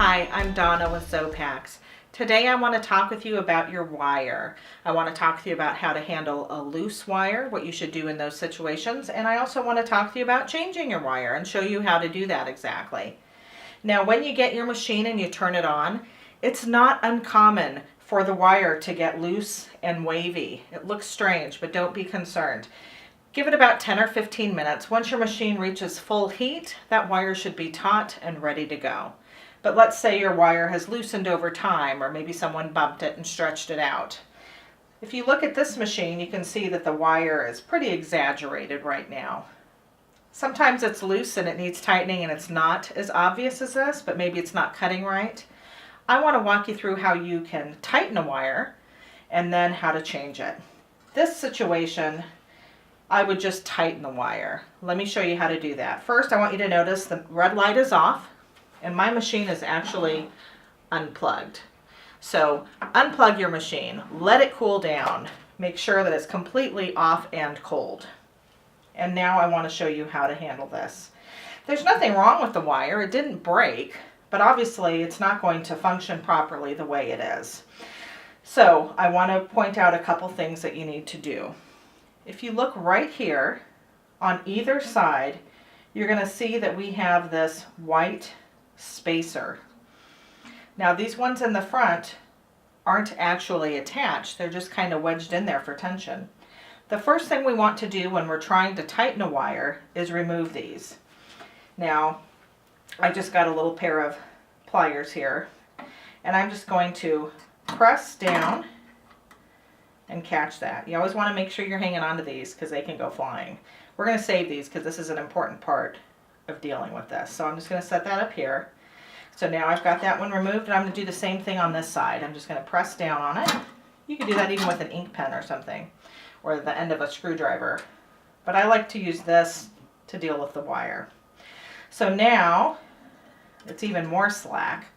Hi, I'm Donna with Xopax. Today I want to talk with you about your wire. I want to talk with you about how to handle a loose wire, what you should do in those situations, and I also want to talk to you about changing your wire and show you how to do that exactly. Now, when you get your machine and you turn it on, it's not uncommon for the wire to get loose and wavy. It looks strange, but don't be concerned. Give it about 10 or 15 minutes. Once your machine reaches full heat, that wire should be taut and ready to go. But let's say your wire has loosened over time, or maybe someone bumped it and stretched it out. If you look at this machine, you can see that the wire is pretty exaggerated right now. Sometimes it's loose and it needs tightening and it's not as obvious as this, but maybe it's not cutting right. I want to walk you through how you can tighten a wire and then how to change it. This situation, I would just tighten the wire. Let me show you how to do that. First, I want you to notice the red light is off and my machine is actually unplugged. So unplug your machine, let it cool down, make sure that it's completely off and cold. And now I want to show you how to handle this. There's nothing wrong with the wire, it didn't break, but obviously it's not going to function properly the way it is. So I want to point out a couple things that you need to do. If you look right here on either side, you're going to see that we have this white spacer. Now these ones in the front aren't actually attached, they're just kind of wedged in there for tension. The first thing we want to do when we're trying to tighten a wire is remove these. Now I just got a little pair of pliers here and I'm just going to press down and catch that. You always want to make sure you're hanging on to these because they can go flying. We're going to save these because this is an important part of dealing with this. So I'm just going to set that up here. So now I've got that one removed and I'm going to do the same thing on this side. I'm just going to press down on it. You can do that even with an ink pen or something, or the end of a screwdriver. But I like to use this to deal with the wire. So now it's even more slack.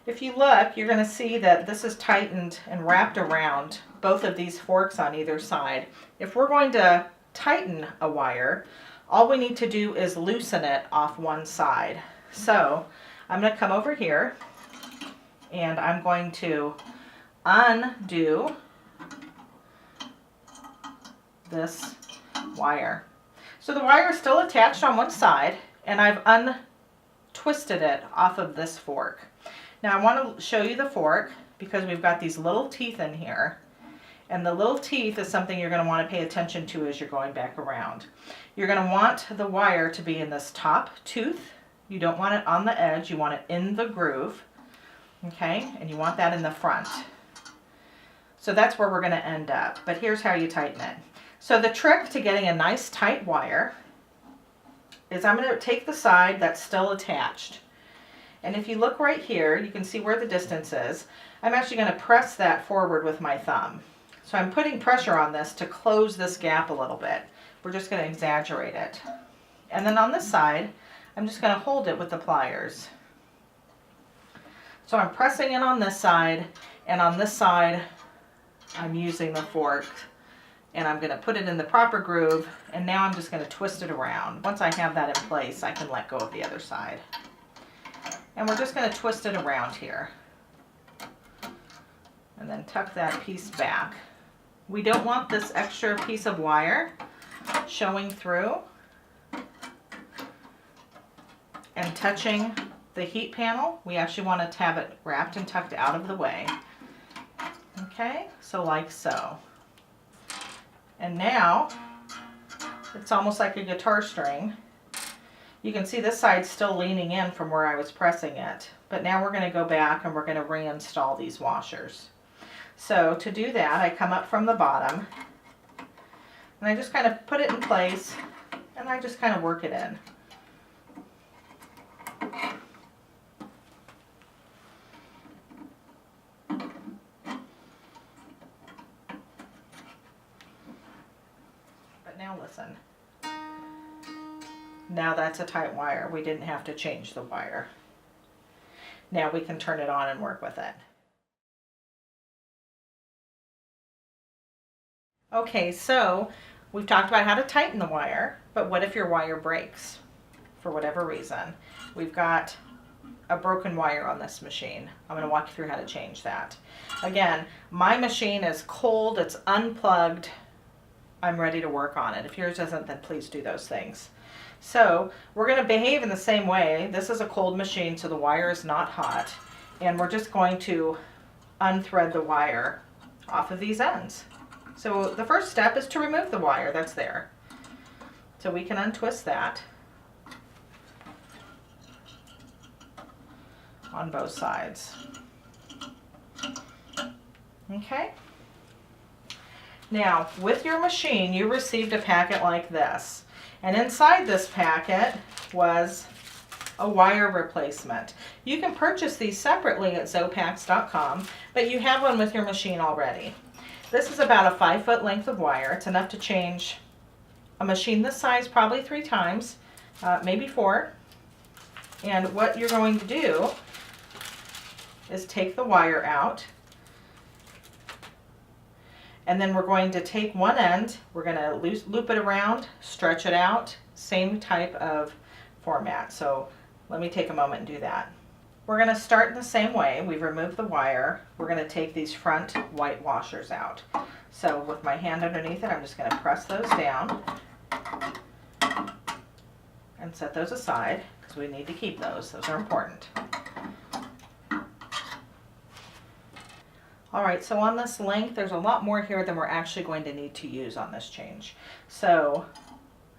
If you look, you're going to see that this is tightened and wrapped around both of these forks on either side. If we're going to tighten a wire, all we need to do is loosen it off one side. So I'm going to come over here and I'm going to undo this wire. So the wire is still attached on one side and I've untwisted it off of this fork. Now I want to show you the fork because we've got these little teeth in here, and the little teeth is something you're going to want to pay attention to as you're going back around. You're going to want the wire to be in this top tooth. You don't want it on the edge, you want it in the groove, okay, and you want that in the front. So that's where we're going to end up, but here's how you tighten it. So the trick to getting a nice tight wire is I'm going to take the side that's still attached. And if you look right here, you can see where the distance is. I'm actually going to press that forward with my thumb. So I'm putting pressure on this to close this gap a little bit. We're just going to exaggerate it. And then on this side, I'm just going to hold it with the pliers. So I'm pressing in on this side, and on this side, I'm using the fork. And I'm going to put it in the proper groove, and now I'm just going to twist it around. Once I have that in place, I can let go of the other side. And we're just going to twist it around here. And then tuck that piece back. We don't want this extra piece of wire showing through and touching the heat panel. We actually want to have it wrapped and tucked out of the way. Okay, so like so. And now it's almost like a guitar string. You can see this side's still leaning in from where I was pressing it. But now we're going to go back and we're going to reinstall these washers. So to do that, I come up from the bottom and I just kind of put it in place and I just kind of work it in. But now listen. Now that's a tight wire. We didn't have to change the wire. Now we can turn it on and work with it. Okay, so we've talked about how to tighten the wire, but what if your wire breaks for whatever reason? We've got a broken wire on this machine. I'm going to walk you through how to change that. Again, my machine is cold, it's unplugged. I'm ready to work on it. If yours isn't, then please do those things. So we're going to behave in the same way. This is a cold machine, so the wire is not hot. And we're just going to unthread the wire off of these ends. So the first step is to remove the wire that's there. So we can untwist that on both sides. Okay. Now, with your machine, you received a packet like this. And inside this packet was a wire replacement. You can purchase these separately at Xopax.com, but you have one with your machine already. This is about a 5-foot length of wire. It's enough to change a machine this size probably 3 times, maybe 4. And what you're going to do is take the wire out, and then we're going to take one end, we're going to loop it around, stretch it out, same type of format. So let me take a moment and do that. We're going to start in the same way. We've removed the wire. We're going to take these front white washers out. So with my hand underneath it, I'm just going to press those down and set those aside because we need to keep those. Those are important. All right, so on this length, there's a lot more here than we're actually going to need to use on this change. So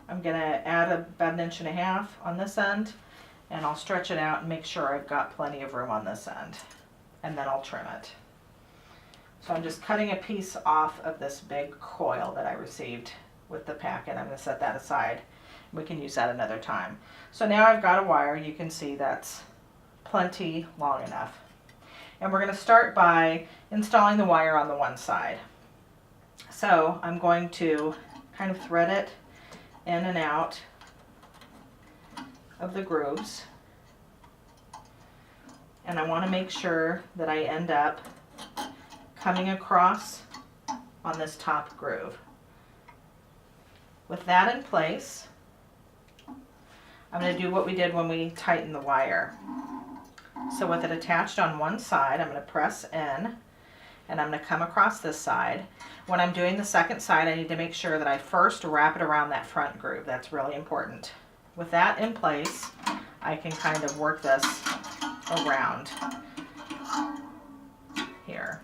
I'm going to add about 1.5 inches on this end, and I'll stretch it out and make sure I've got plenty of room on this end, and then I'll trim it. So I'm just cutting a piece off of this big coil that I received with the packet. I'm going to set that aside. We can use that another time. So now I've got a wire. You can see that's plenty long enough. And we're going to start by installing the wire on the one side. So I'm going to kind of thread it in and out of the grooves. And I want to make sure that I end up coming across on this top groove. With that in place, I'm going to do what we did when we tightened the wire. So with it attached on one side, I'm going to press in, and I'm going to come across this side. When I'm doing the second side, I need to make sure that I first wrap it around that front groove. That's really important. With that in place, I can kind of work this around here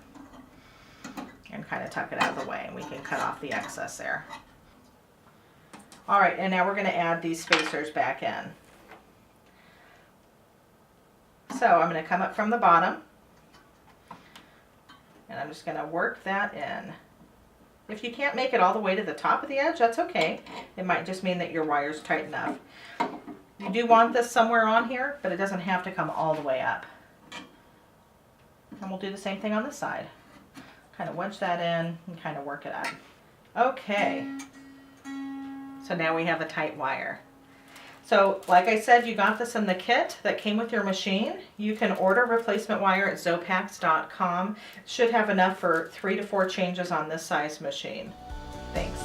and kind of tuck it out of the way, and we can cut off the excess there. All right, and now we're going to add these spacers back in. So I'm going to come up from the bottom, and I'm just going to work that in. If you can't make it all the way to the top of the edge, that's okay. It might just mean that your wire's tight enough. You do want this somewhere on here, but it doesn't have to come all the way up. And we'll do the same thing on this side. Kind of wedge that in and kind of work it up. Okay. So now we have a tight wire. So like I said, you got this in the kit that came with your machine. You can order replacement wire at Xopax.com. Should have enough for 3 to 4 changes on this size machine. Thanks.